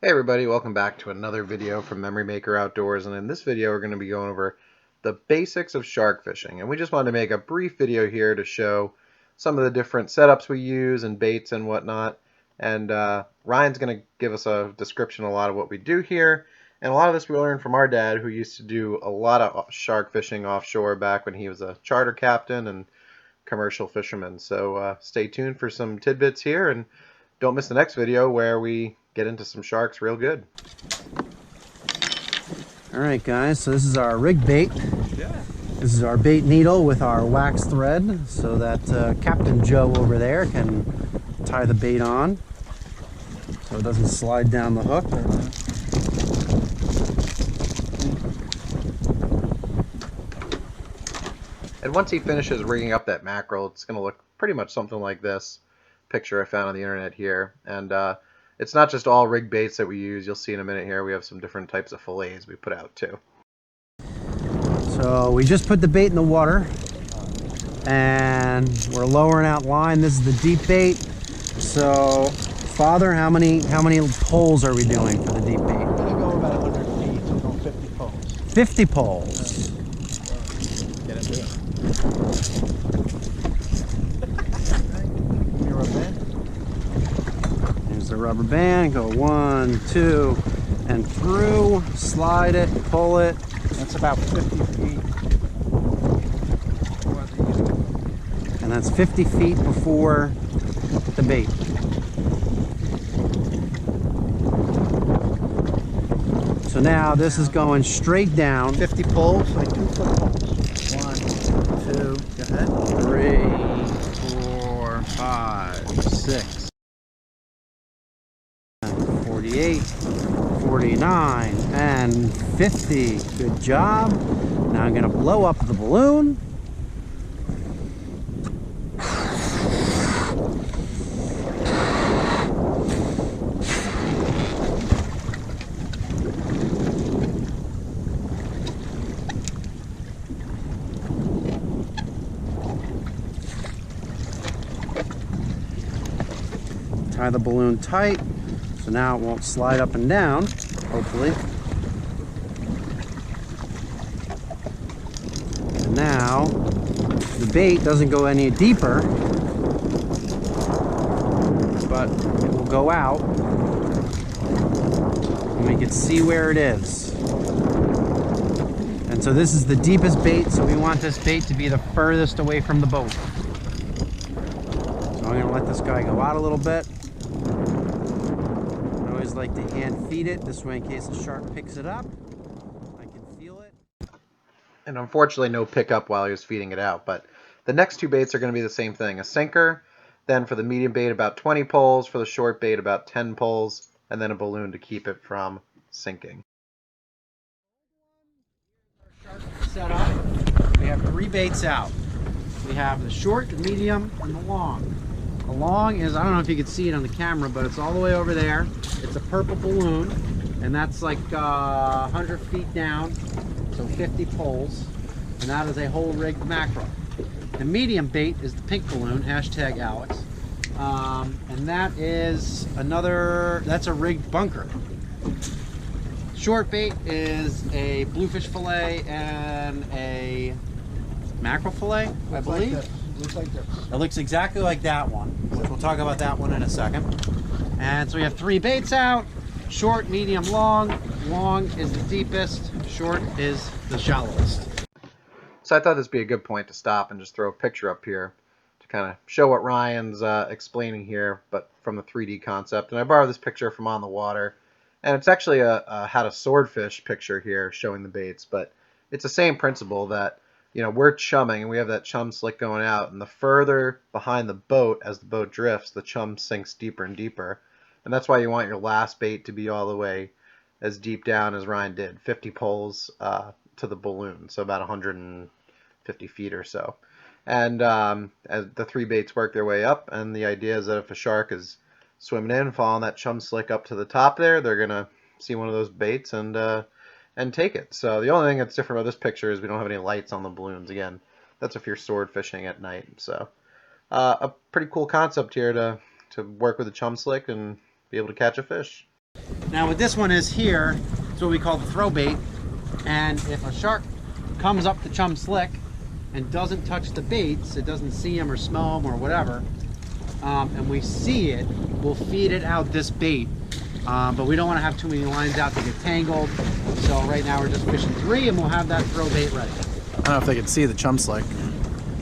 Hey everybody, welcome back to another video from Memory Maker Outdoors, and in this video we're going to be going over the basics of shark fishing. And we just wanted to make a brief video here to show some of the different setups we use and baits and whatnot. And Ryan's going to give us a description of a lot of what we do here. And a lot of this we learned from our dad, who used to do a lot of shark fishing offshore back when he was a charter captain and commercial fisherman. So stay tuned for some tidbits here, and don't miss the next video where we get into some sharks real good. Alright guys, so this is our rig bait. This is our bait needle with our wax thread so that Captain Joe over there can tie the bait on so it doesn't slide down the hook. And once he finishes rigging up that mackerel, it's going to look pretty much something like this picture I found on the internet here. And it's not just all rig baits that we use. You'll see in a minute here we have some different types of fillets we put out too. So we just put the bait in the water and we're lowering out line. This is the deep bait. So Father, how many poles are we doing for the deep bait? I'm going to go about 100 feet, so go 50 poles. 50 poles. Get into it. Your rubber band? There's the rubber band. Go 1, 2, and through. Slide it, pull it. That's about 50 feet. And that's 50 feet before the bait. So now this is going straight down. 50 poles, like 2-foot poles. 1, 2, go ahead. 3, 4, 5, 6, 48, 49, and 50. Good job. Now I'm going to blow up the balloon. Tie the balloon tight so now it won't slide up and down, hopefully. And now the bait doesn't go any deeper, but it will go out and we can see where it is. And so this is the deepest bait, so we want this bait to be the furthest away from the boat. So I'm going to let this guy go out a little bit. I always like to hand feed it, this way in case the shark picks it up, I can feel it. And unfortunately no pickup while he was feeding it out, but the next two baits are going to be the same thing. A sinker, then for the medium bait about 20 poles, for the short bait about 10 poles, and then a balloon to keep it from sinking. Set up. We have 3 baits out. We have the short, the medium, and the long. The long is, I don't know if you can see it on the camera, but it's all the way over there. It's a purple balloon, and that's like 100 feet down, so 50 poles, and that is a whole rigged mackerel. The medium bait is the pink balloon, hashtag Alex, and that is that's a rigged bunker. Short bait is a bluefish fillet and a mackerel fillet, I believe. Like this. Looks like this. It looks exactly like that one, which we'll talk about that one in a second. And so we have 3 baits out: short, medium, long. Long is the deepest, short is the shallowest. So I thought this would be a good point to stop and just throw a picture up here to kind of show what Ryan's explaining here, but from the 3D concept. And I borrowed this picture from On the Water, and it's actually a how to swordfish picture here showing the baits, but it's the same principle that, you know, we're chumming and we have that chum slick going out, and the further behind the boat as the boat drifts, the chum sinks deeper and deeper. And that's why you want your last bait to be all the way as deep down as Ryan did, 50 poles to the balloon, so about 150 feet or so. And as the 3 baits work their way up, and the idea is that if a shark is swimming in, following that chum slick up to the top there, they're going to see one of those baits and take it. So the only thing that's different about this picture is we don't have any lights on the balloons. Again, that's if you're sword fishing at night. So a pretty cool concept here to work with a chum slick and be able to catch a fish. Now what this one is here, it's what we call the throw bait. And if a shark comes up the chum slick and doesn't touch the baits, it doesn't see them or smell them or whatever, and we see it, we'll feed it out this bait. But we don't want to have too many lines out to get tangled. So right now we're just fishing 3 and we'll have that throw bait ready. I don't know if they can see the chum slick.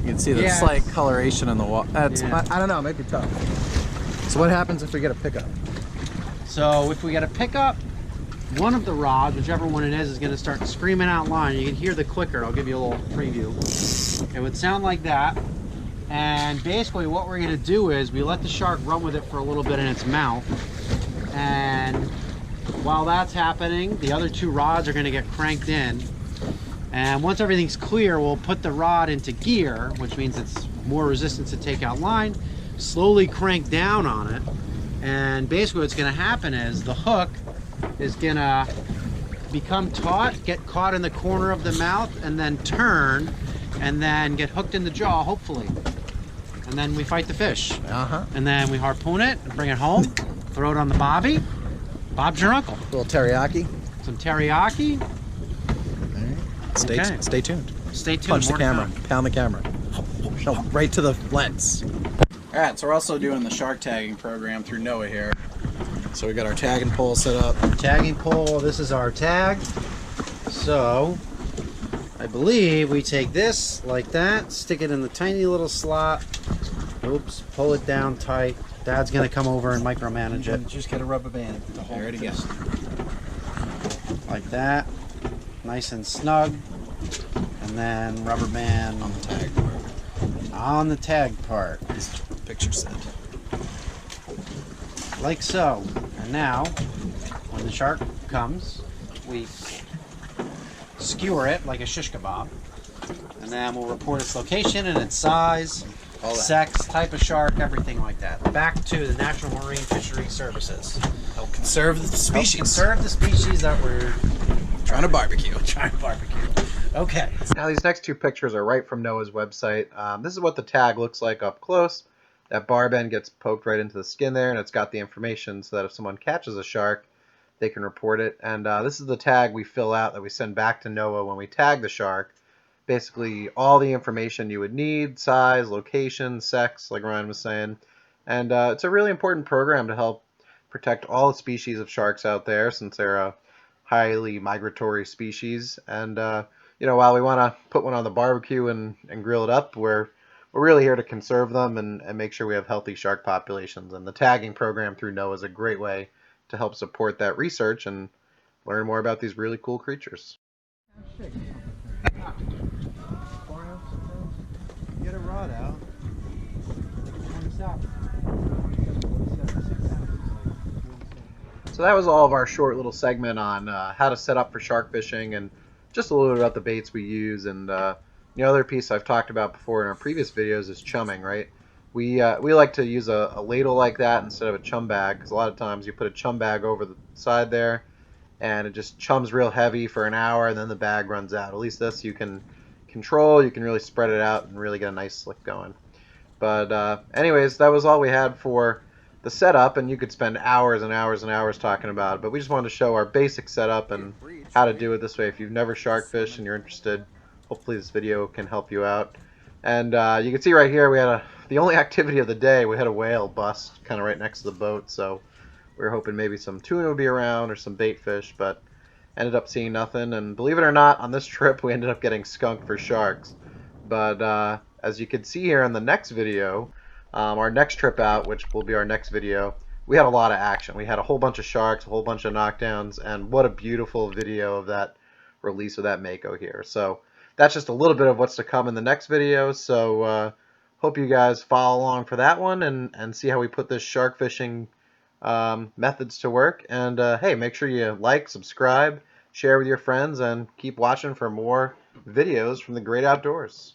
You can see the Yeah, slight coloration in the water. Yeah. I don't know, it might be tough. So what happens if we get a pickup? So if we get a pickup, one of the rods, whichever one it is going to start screaming out line. You can hear the clicker. I'll give you a little preview. It would sound like that. And basically what we're going to do is we let the shark run with it for a little bit in its mouth. And while that's happening, the other 2 rods are going to get cranked in. And once everything's clear, we'll put the rod into gear, which means it's more resistant to take out line, slowly crank down on it. And basically what's going to happen is the hook is going to become taut, get caught in the corner of the mouth, and then turn, and then get hooked in the jaw, hopefully. And then we fight the fish. And then we harpoon it and bring it home, throw it on the bobby. Bob's your uncle. A little teriyaki. Some teriyaki. Stay Okay. stay tuned. Stay tuned. Punch the more to camera. come. Pound the camera. No, right to the lens. All right, so we're also doing the shark tagging program through Noah here. So we got our tagging pole set up. Tagging pole, this is our tag. So I believe we take this like that, stick it in the tiny little slot. Oops, pull it down tight. Dad's gonna come over and micromanage it. Just get a rubber band to hold it together. Like that. Nice and snug. And then rubber band On the tag part. on the tag part. That's what the picture said. Like so. And now, when the shark comes, we skewer it like a shish kebab. And then we'll report its location and its size, All that. sex, type of shark, everything like that. Back to the National Marine Fisheries Services. Help conserve the Help species. conserve the species that we're Trying to barbecue. trying to barbecue. Okay. Now these next 2 pictures are right from Noah's website. This is what the tag looks like up close. That barb end gets poked right into the skin there, and it's got the information so that if someone catches a shark, they can report it. And this is the tag we fill out that we send back to Noah when we tag the shark. Basically all the information you would need, size, location, sex, like Ryan was saying. And it's a really important program to help protect all the species of sharks out there, since they're a highly migratory species. And you know, while we want to put one on the barbecue and grill it up, we're really here to conserve them and make sure we have healthy shark populations. And the tagging program through NOAA is a great way to help support that research and learn more about these really cool creatures. Get a rod out. So that was all of our short little segment on how to set up for shark fishing and just a little bit about the baits we use. And the other piece I've talked about before in our previous videos is chumming, right? We like to use a ladle like that instead of a chum bag, because a lot of times you put a chum bag over the side there and it just chums real heavy for an hour and then the bag runs out. At least this you can control, you can really spread it out and really get a nice slick going. But anyways, that was all we had for the setup, and you could spend hours and hours and hours talking about it, but we just wanted to show our basic setup and how to do it this way. If you've never shark fished and you're interested, hopefully this video can help you out. And you can see right here we had the only activity of the day. We had a whale bust kind of right next to the boat, so we were hoping maybe some tuna would be around or some bait fish, but ended up seeing nothing. And believe it or not, on this trip we ended up getting skunked for sharks. But as you can see here in the next video, our next trip out, which will be our next video, we had a lot of action. We had a whole bunch of sharks, a whole bunch of knockdowns, and what a beautiful video of that release of that mako here. So that's just a little bit of what's to come in the next video. So hope you guys follow along for that one and see how we put this shark fishing methods to work. And hey, make sure you like, subscribe, share with your friends, and keep watching for more videos from the great outdoors.